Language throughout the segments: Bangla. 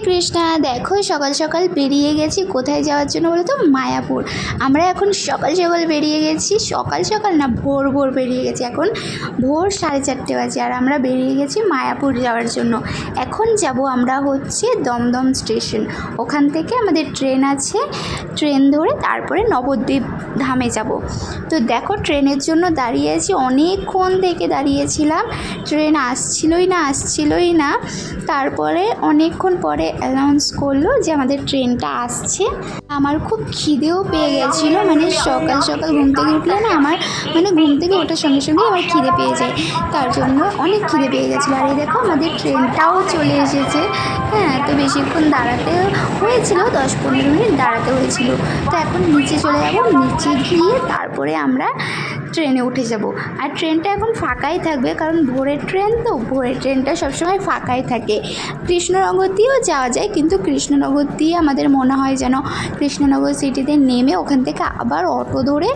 কৃষ্ণা। দেখো সকাল সকাল বেরিয়ে গেছি কোথায় যাওয়ার জন্য বলো তো? মায়াপুর। আমরা এখন সকাল সকাল বেরিয়ে গেছি, সকাল সকাল না ভোর ভোর বেরিয়ে গেছি। এখন ভোর 4:30 বাজে আর আমরা বেরিয়ে গেছি মায়াপুর যাওয়ার জন্য। এখন যাব আমরা হচ্ছে দমদম স্টেশন, ওখান থেকে আমাদের ট্রেন আছে, ট্রেন ধরে তারপরে নবদ্বীপ ধামে যাব। তো দেখো ট্রেনের জন্য দাঁড়িয়ে আছি, অনেকক্ষণ থেকে দাঁড়িয়েছিলাম, ট্রেন আসছিলই না। তারপরে অনেকক্ষণ পরে অ্যানাউন্স করলো যে আমাদের ট্রেনটা আসছে। আমার খুব খিদেও পেয়ে গেছিলো, মানে সকাল সকাল ঘুম থেকে উঠলে না আমার ঘুম থেকে ওঠার সঙ্গে সঙ্গে আমার খিদে পেয়ে যায়, তার জন্য অনেক খিদে পেয়ে গেছিলো। আর এই দেখো আমাদের ট্রেনটাও চলে এসেছে। হ্যাঁ, তো বেশিক্ষণ দাঁড়াতে হয়েছিল, 10-15 মিনিট দাঁড়াতে হয়েছিল। তো এখন নিচে চলে যাব, নিচে গিয়ে তারপরে আমরা ট্রেনে উঠে যাব। আর ট্রেনটা এখন ফাঁকাই থাকবে, কারণ ভোরের ট্রেন তো, ভোরের ট্রেনটা সবসময় ফাঁকাই থাকে। কৃষ্ণনগর দিয়েও যাওয়া যায়, কিন্তু কৃষ্ণনগর দিয়ে আমাদের মনে হয় যেন কৃষ্ণনগর সিটিতে নেমে ওখান থেকে আবার অটো ধরে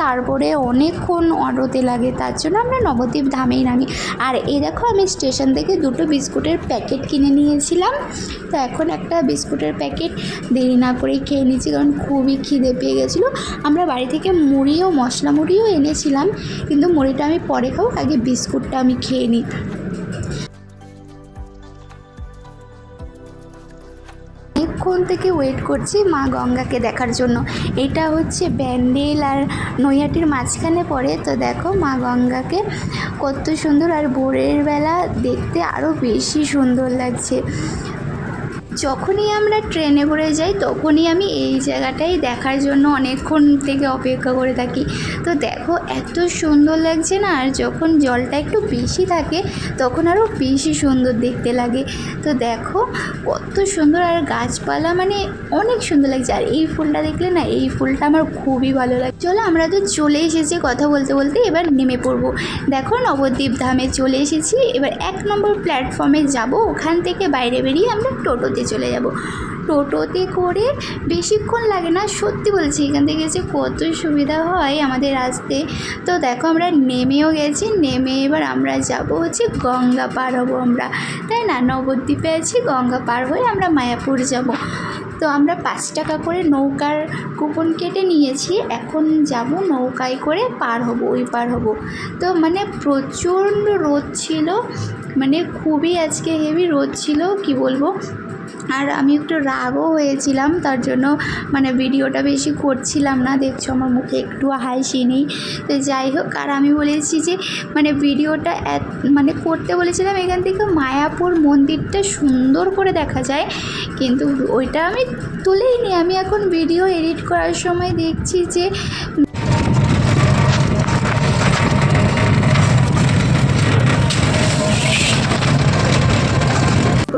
তারপরে অনেকক্ষণ অটোতে লাগে, তার জন্য আমরা নবদ্বীপ ধামেই নামি। আর এই দেখো আমি স্টেশন থেকে 2টো বিস্কুটের প্যাকেট কিনে নিয়েছিলাম। তো এখন একটা বিস্কুটের প্যাকেট দেরি না করেই খেয়ে নিচ্ছি, কারণ খুবই খিদে পেয়ে গেছিলো। আমরা বাড়ি থেকে মশলা মুড়িও এনেছিলাম, কিন্তু মুড়িটা আমি পরে খাবো, আগে বিস্কুটটা আমি খেয়ে নিই। অনেকক্ষণ থেকে ওয়েট করছি মা গঙ্গাকে দেখার জন্য। এটা হচ্ছে ব্যান্ডেল আর নৈহাটির মাঝখানে পড়ে। তো দেখো মা গঙ্গাকে কত সুন্দর, আর ভোরের বেলা দেখতে আরও বেশি সুন্দর লাগছে। যখনই আমরা ট্রেনে করে যাই তখনই আমি এই জায়গাটাই দেখার জন্য অনেকক্ষণ থেকে অপেক্ষা করে থাকি। তো দেখো এত সুন্দর লাগছে না, আর যখন জলটা একটু বেশি থাকে তখন আরও বেশি সুন্দর দেখতে লাগে। তো দেখো কত সুন্দর, আর গাছপালা অনেক সুন্দর লাগছে। আর এই ফুলটা দেখলে না, এই ফুলটা আমার খুবই ভালো লাগে। চলো আমরা তো চলে এসেছি, কথা বলতে বলতে এবার নেমে পড়বো। দেখো নবদ্বীপ ধামে চলে এসেছি, এবার 1 নম্বর প্ল্যাটফর্মে যাব। ওখান থেকে বাইরে বেরিয়ে আমরা টোটোতে চলে যাব। টোটোতে করে বেশিক্ষণ লাগে না, সত্যি বলছি, এখান থেকে যে কত সুবিধা হয় আমাদের আসতে। তো দেখো আমরা নেমেও গেছি, নেমে এবার আমরা যাব হচ্ছে গঙ্গা পার হবো আমরা, তাই না? নবদ্বীপে আছি, গঙ্গা পার হয়ে আমরা মায়াপুর যাব। তো আমরা 5 টাকা করে নৌকার কুপন কেটে নিয়েছি, এখন যাব নৌকায় করে পার হব, ওই পার হব। তো প্রচণ্ড রোদ ছিল, খুবই আজকে হেভি রোদ ছিল, কি বলবো। আর আমি একটু রাগও হয়েছিলাম, তার জন্য ভিডিওটা বেশি করছিলাম না, দেখছো আমার মুখে একটু হাসি নেই। তো যাই হোক, আর আমি বলেছি যে ভিডিওটা করতে বলেছিলাম এখান থেকে মায়াপুর মন্দিরটা সুন্দর করে দেখা যায়, কিন্তু ওইটা আমি তুলেই নি। আমি এখন ভিডিও এডিট করার সময় দেখছি যে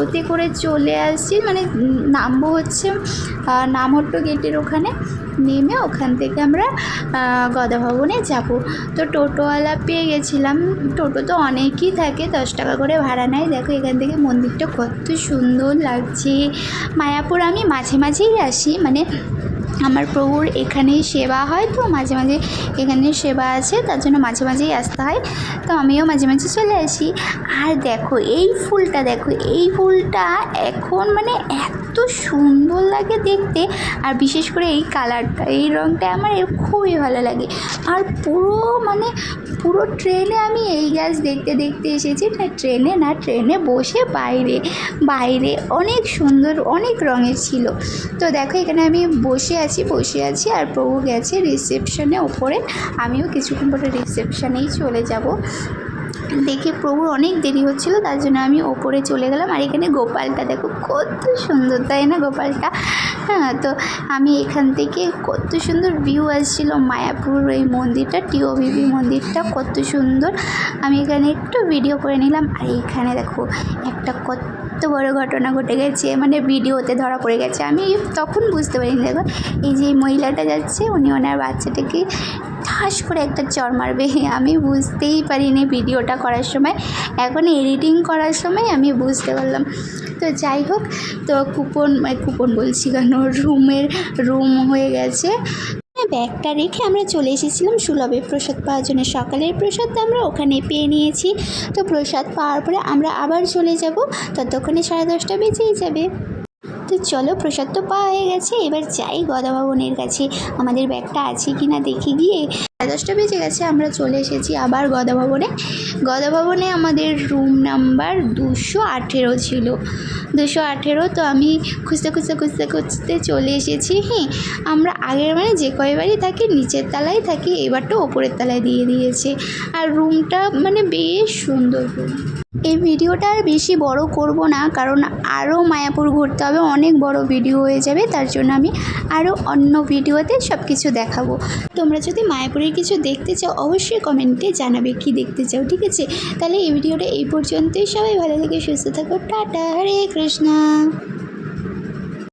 টোটোতে করে চলে আসছি, নামবো হচ্ছে নামহট্ট গেটের ওখানে, নেমে ওখান থেকে আমরা গদা ভবনে যাব। তো টোটোওয়ালা পেয়ে গেছিলাম, টোটো তো অনেকই থাকে, 10 টাকা করে ভাড়া নেয়। দেখো এখান থেকে মন্দিরটা কত সুন্দর লাগছে। মায়াপুর আমি মাঝে মাঝেই আসি, আমার প্রভুর এখানেই সেবা হয়, তো মাঝে মাঝে এখানে সেবা আছে, তার জন্য মাঝে মাঝেই আসতে হয়। তো আমিও মাঝে মাঝে চলে আসি। আর দেখো এই ফুলটা, দেখো এই ফুলটা এখন এত সুন্দর লাগে দেখতে, আর বিশেষ করে এই কালারটা, এই রঙটা আমার খুবই ভালো লাগে। আর পুরো ট্রেনে আমি এই গাছ দেখতে দেখতে এসেছি, ট্রেনে বসে বাইরে অনেক সুন্দর, অনেক রঙের ছিল। তো দেখো এখানে আমি বসে আছি আর প্রভু গেছে রিসেপশনে ওপরে, আমিও কিছুক্ষণ পরে রিসেপশনেই চলে যাব। দেখে প্রভুর অনেক দেরি হচ্ছিলো, তার জন্য আমি ওপরে চলে গেলাম। আর এখানে গোপালটা দেখো কত সুন্দর, তাই না গোপালটা? হ্যাঁ, তো আমি এখান থেকে কত সুন্দর ভিউ আসছিলো মায়াপুর এই মন্দিরটা, টিওবিবি মন্দিরটা কত সুন্দর। আমি এখানে একটু ভিডিও করে নিলাম। আর এইখানে দেখো একটা কত বড় ঘটনা ঘটে গেছে, ভিডিওতে ধরা পড়ে গেছে। আমি তখন বুঝতে পারিনি। দেখো এই যে মহিলাটা যাচ্ছে, উনি ওনার বাচ্চাটাকে ঠাস করে একটা চড় মারবে, আমি বুঝতেই পারিনি ভিডিওটা করার সময়, এখন এডিটিং করার সময় আমি বুঝতে পারলাম। তো যাই হোক, তো কুপন বলছি কেন, রুম হয়ে গেছে। ব্যাগটা রেখে আমরা চলে এসেছিলাম সুলভে প্রসাদ পাওয়ার জন্য। সকালের প্রসাদ আমরা ওখানে পেয়ে নিয়েছি। তো প্রসাদ পাওয়ার পরে আমরা আবার চলে যাব, ততক্ষণে 10:30 বেজেই যাবে। তো চলো, প্রসাদ তো পাওয়া হয়ে গেছে, এবার যাই গদা ভবনের কাছে, আমাদের ব্যাগটা আছে কি না দেখে গিয়ে। 10:30 বেজে গেছে, আমরা চলে এসেছি আবার গদা ভবনে। গদা ভবনে আমাদের রুম নাম্বার 218 ছিল, 218। তো আমি খুঁজতে খুঁজতে খুঁজতে খুঁজতে চলে এসেছি। হ্যাঁ, আমরা আগের মানে যে কয়বারই থাকি নিচের তলায় থাকি, এবারটা ওপরের তলায় দিয়ে দিয়েছে। আর রুমটা মানে বেশ সুন্দর রুম। এই ভিডিওটা আর বেশি বড় করব না, কারণ আরও মায়াপুর ঘুরতে হবে, অনেক বড় ভিডিও হয়ে যাবে। তার জন্য আমি আরও অন্য ভিডিওতে সব কিছু দেখাবো। তোমরা যদি মায়াপুরের কিছু দেখতে চাও অবশ্যই কমেন্টে জানাবে কি দেখতে চাও, ঠিক আছে? তাহলে এই ভিডিওটা এই পর্যন্তই। সবাই ভালো থেকে সুস্থ থাকো, টাটা, হরে কৃষ্ণা।